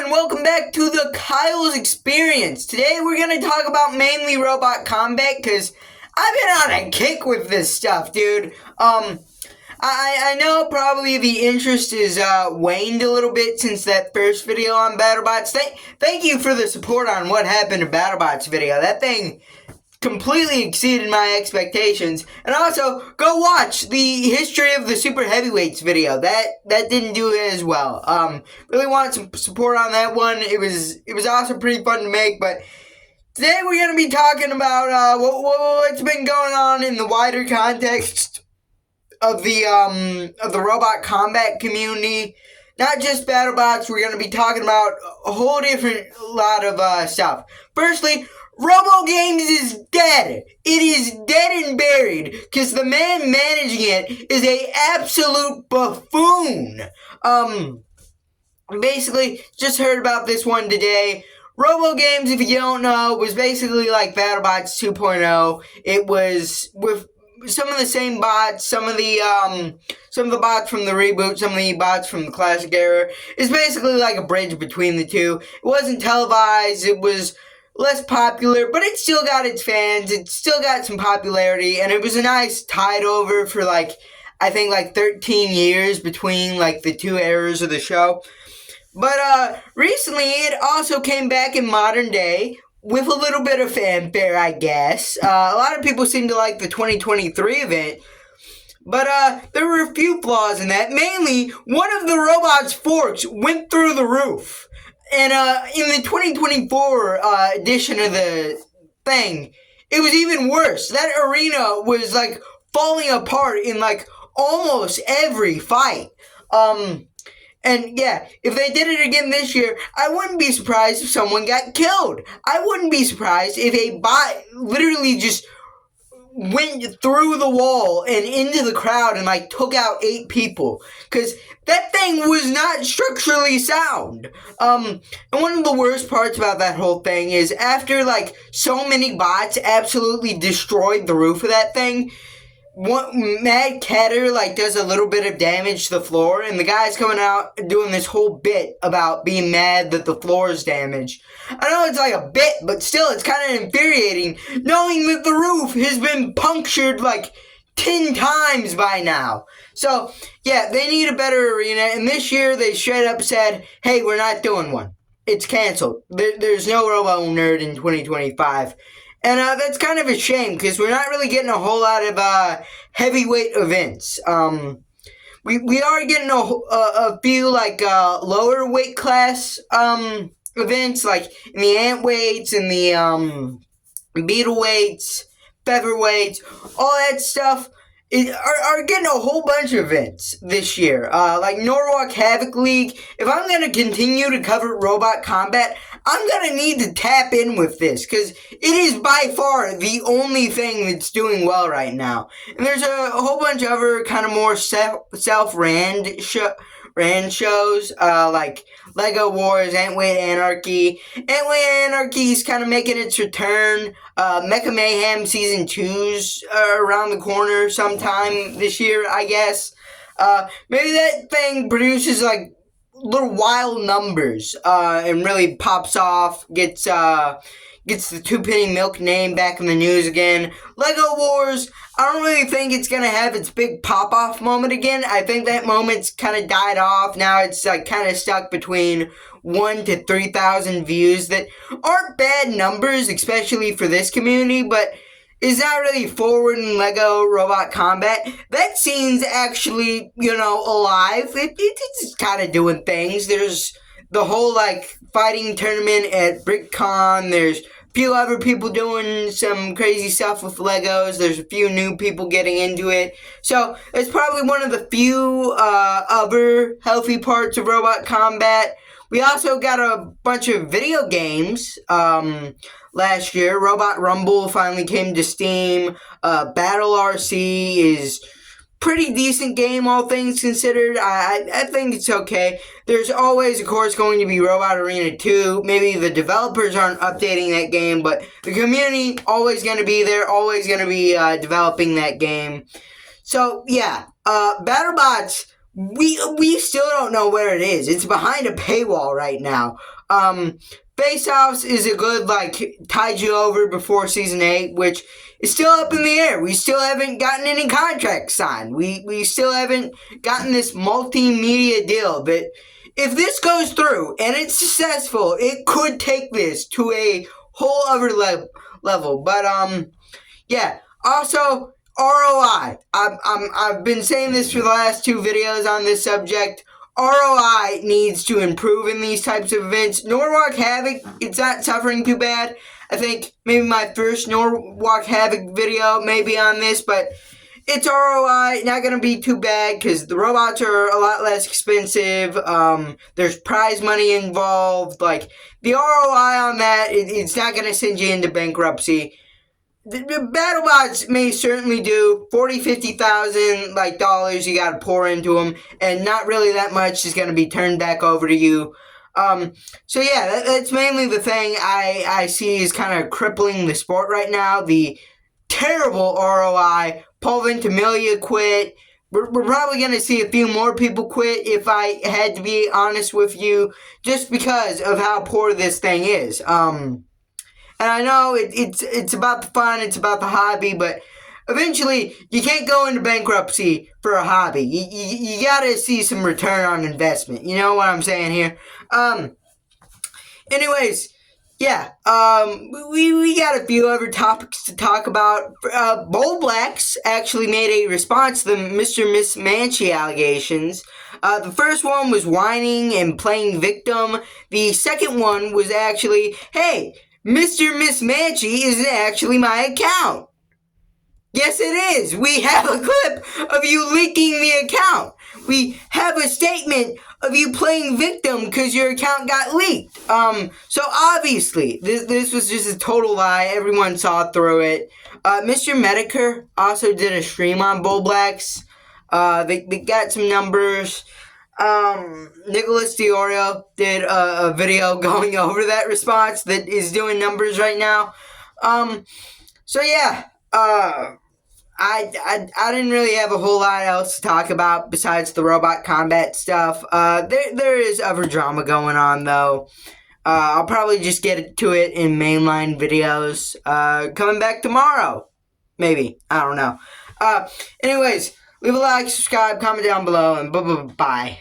and welcome back to the Kyle's Experience. Today we're going to talk about mainly Robot Combat because I've been on a kick with this stuff, dude. I know probably the interest is waned a little bit since that first video on BattleBots. Thank you for the support on what happened to BattleBots video. That thing completely exceeded my expectations. And also, go watch the history of the super heavyweights video. That didn't do as well. Really want some support on that one. It was also pretty fun to make. But today we're gonna be talking about what's been going on in the wider context of the robot combat community. Not just BattleBots. We're gonna be talking about a whole different lot of stuff. Firstly, RoboGames is dead. It is dead and buried because the man managing it is a absolute buffoon. Basically, just heard about this one today. RoboGames, if you don't know, was basically like BattleBots 2.0. It was with some of the same bots, some of the bots from the reboot, some of the bots from the classic era. It's basically like a bridge between the two. It wasn't televised. It was less popular, but it still got its fans. It still got some popularity, and it was a nice tide over for I think 13 years between the two eras of the show. But recently it also came back in modern day with a little bit of fanfare, I guess. A lot of people seem to like the 2023 event, but there were a few flaws in that. Mainly, one of the robot's forks went through the roof. And in the 2024 edition of the thing, it was even worse. That arena was falling apart in almost every fight. And yeah, if they did it again this year, I wouldn't be surprised if someone got killed. I wouldn't be surprised if a bot literally just went through the wall and into the crowd and took out 8 people, because that thing was not structurally sound. And one of the worst parts about that whole thing is after so many bots absolutely destroyed the roof of that thing, Mad Catter does a little bit of damage to the floor, and the guy's coming out doing this whole bit about being mad that the floor is damaged. I know it's a bit, but still it's kind of infuriating knowing that the roof has been punctured 10 times by now. So yeah, they need a better arena, and this year they straight up said, hey, we're not doing one. It's canceled. There's no Robo Nerd in 2025. And that's kind of a shame, because we're not really getting a whole lot of heavyweight events. We are getting a few lower weight class events, in the ant weights and the beetle weights, featherweights, all that stuff. Are getting a whole bunch of events this year. Norwalk Havoc League. If I'm going to continue to cover Robot Combat, I'm going to need to tap in with this, because it is by far the only thing that's doing well right now. And there's a whole bunch of other kind of more self-ran shows, like Lego Wars, Antweight Anarchy. Antweight Anarchy is kind of making its return. Mecha Mayhem Season 2's around the corner sometime this year, I guess. Maybe that thing produces little wild numbers and really pops off, gets the 2 Penny Milk name back in the news again. Lego Wars, I don't really think it's going to have its big pop-off moment again. I think that moment's kind of died off. Now it's kind of stuck between 1,000 to 3,000 views that aren't bad numbers, especially for this community, but is not really forward in Lego Robot Combat. That scene's actually, alive. It's kind of doing things. There's the whole fighting tournament at BrickCon. There's few other people doing some crazy stuff with Legos. There's a few new people getting into it. So it's probably one of the few other healthy parts of Robot Combat. We also got a bunch of video games last year. Robot Rumble finally came to Steam. Battle RC is pretty decent game, all things considered. I think it's okay. There's always, of course, going to be Robot Arena 2. Maybe the developers aren't updating that game, but the community always going to be there, always going to be developing that game. So, yeah, BattleBots we still don't know where it is. It's behind a paywall right now. Face-Offs is a good, like, tide you over before Season 8, which is still up in the air. We still haven't gotten any contracts signed. We still haven't gotten this multimedia deal. But if this goes through and it's successful, it could take this to a whole other level. But, yeah. Also, ROI. I've been saying this for the last 2 videos on this subject. ROI needs to improve in these types of events. Norwalk Havoc, it's not suffering too bad. I think maybe my first Norwalk Havoc video may be on this, but it's ROI, not going to be too bad because the robots are a lot less expensive. There's prize money involved. Like, the ROI on that, it's not going to send you into bankruptcy. The BattleBots may certainly do $40,000-$50,000 like dollars you gotta pour into them, and not really that much is gonna be turned back over to you. So yeah, that's mainly the thing I see is kind of crippling the sport right now. The terrible ROI. Paul Ventimiglia quit. We're probably gonna see a few more people quit if I had to be honest with you, just because of how poor this thing is. And I know it's about the fun, it's about the hobby, but eventually you can't go into bankruptcy for a hobby. You gotta see some return on investment. You know what I'm saying here? Anyways, yeah. We got a few other topics to talk about. Bull Blacks actually made a response to the Mr. Miss Manchi allegations. The first one was whining and playing victim. The second one was actually, hey, Mr. Miss Manchi isn't actually my account. Yes, it is. We have a clip of you leaking the account. We have a statement of you playing victim because your account got leaked. So obviously, this was just a total lie. Everyone saw through it. Mr. Medicare also did a stream on Bull Blacks. They got some numbers. Nicholas Diorio did a video going over that response that is doing numbers right now. So yeah, I didn't really have a whole lot else to talk about besides the robot combat stuff. There is other drama going on though. I'll probably just get to it in mainline videos. Coming back tomorrow, maybe. I don't know. Anyways, leave a like, subscribe, comment down below, and bye.